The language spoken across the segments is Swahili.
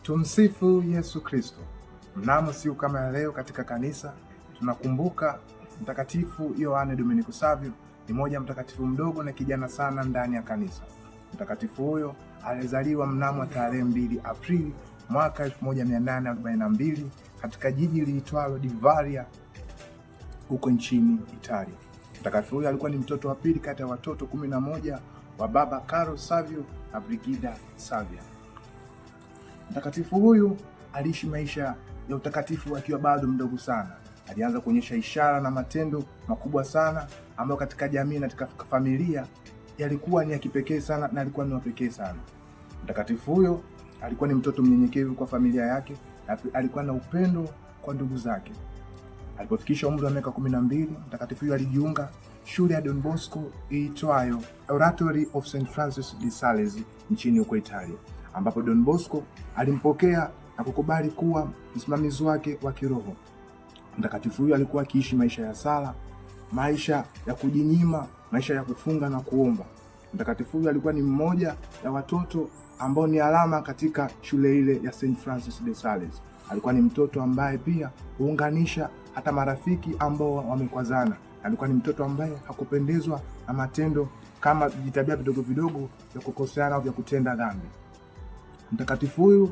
Tumsifu Yesu Kristo. Mnamo siku kama ya leo katika kanisa tunakumbuka Mtakatifu Yohane Dominico Savio. Ni mmoja mtakatifu mdogo na kijana sana ndani ya kanisa. Mtakatifu huyo alizaliwa mnamo tarehe 2 Aprili mwaka 1842 katika jiji liitwalo Divaria huko nchini Italia. Mtakatifu huyo alikuwa ni mtoto wa pili kati ya watoto 11 wa baba Carlo Savio na Brigida Savia. Mtakatifu huyu aliishi maisha ya utakatifu akiwa bado mdogo sana. Alianza kuonyesha ishara na matendo makubwa sana ambayo katika jamii na katika familia yalikuwa ni ya kipekee sana na alikuwa ni wa pekee sana. Mtakatifu huyo alikuwa ni mtoto mnyenyekevu kwa familia yake na alikuwa na upendo kwa ndugu zake. Alipofikisha umri wa miaka 12, mtakatifu huyo alijiunga shule ya Don Bosco iitwayo Oratory of St. Francis de Sales nchini huko Italia, ambapo Don Bosco alimpokea na kukubali kuwa msimamizi wake wa kiroho. Mtakatifu huyo alikuwa akiishi maisha ya sala, maisha ya kujinyima, maisha ya kufunga na kuomba. Mtakatifu huyo alikuwa ni mmoja ya watoto ambao ni alama katika shule ile ya St. Francis de Sales. Alikuwa ni mtoto ambaye pia huunganisha hata marafiki ambao wamekwazana. Alikuwa ni mtoto ambaye hakupendezwa na matendo kama vitabia vidogo vidogo vya kukoseana au vya kutenda dhambi. Mtakatifu huyu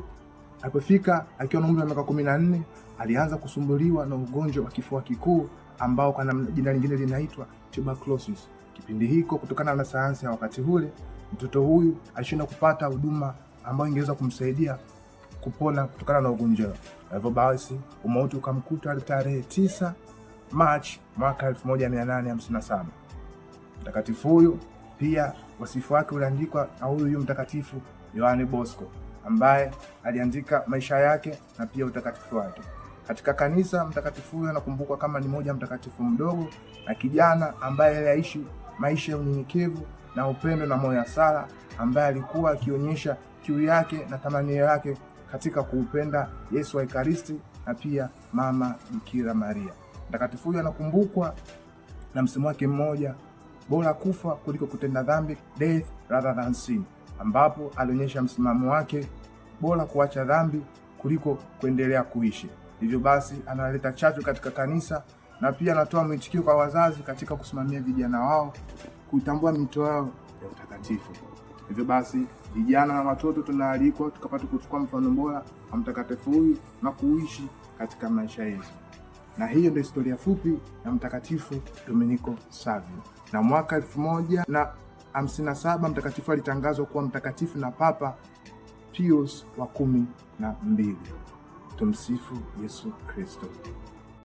alipofika akiwa na umri wa miaka 14, alianza kusumbuliwa na ugonjwa wa kifua kikuu ambao kwa jina lingine linaitwa tuberculosis. Kipindi hiko, kutokana na sayansi ya wakati ule, mtoto huyu alishindwa kupata huduma ambayo ingeweza kumsaidia kupona kutokana na ugonjwa. Hivyo basi umauti ukamkuta tarehe 9 Machi mwaka 1857. Mtakatifu huyu pia wasifu wake uliandikwa na huyu mtakatifu Yohane Bosco, ambaye aliandika maisha yake na pia utakatifu wake. Katika kanisa, mtakatifu huyu anakumbukwa kama ni mmoja mtakatifu mdogo na kijana ambaye aliishi maisha ya unyenyekevu na upendo na moyo wa sala, ambaye alikuwa akionyesha kiu yake na tamanio yake katika kuupenda Yesu wa Ekaristi na pia mama Bikira Maria. Mtakatifu huyu anakumbukwa na msemo wake mmoja, bora kufa kuliko kutenda dhambi, death rather than sin, ambapo alionyesha msimamo wake, bora kuacha dhambi kuliko kuendelea kuishi. Hivyo basi analeta chachu katika kanisa na pia anatoa mwitikio kwa wazazi katika kusimamia vijana wao kutambua mito yao ya utakatifu. Hivyo basi vijana na watoto tunaalikwa tukapata kuchukua mfano bora wa mtakatifu huyu na kuishi katika maisha yetu. Na hiyo ndio historia fupi ya Mtakatifu Dominico Savio. Na mwaka 1057 mtakatifu alitangazwa kuwa mtakatifu na Papa Pius wa 12. Tumsifu Yesu Kristo.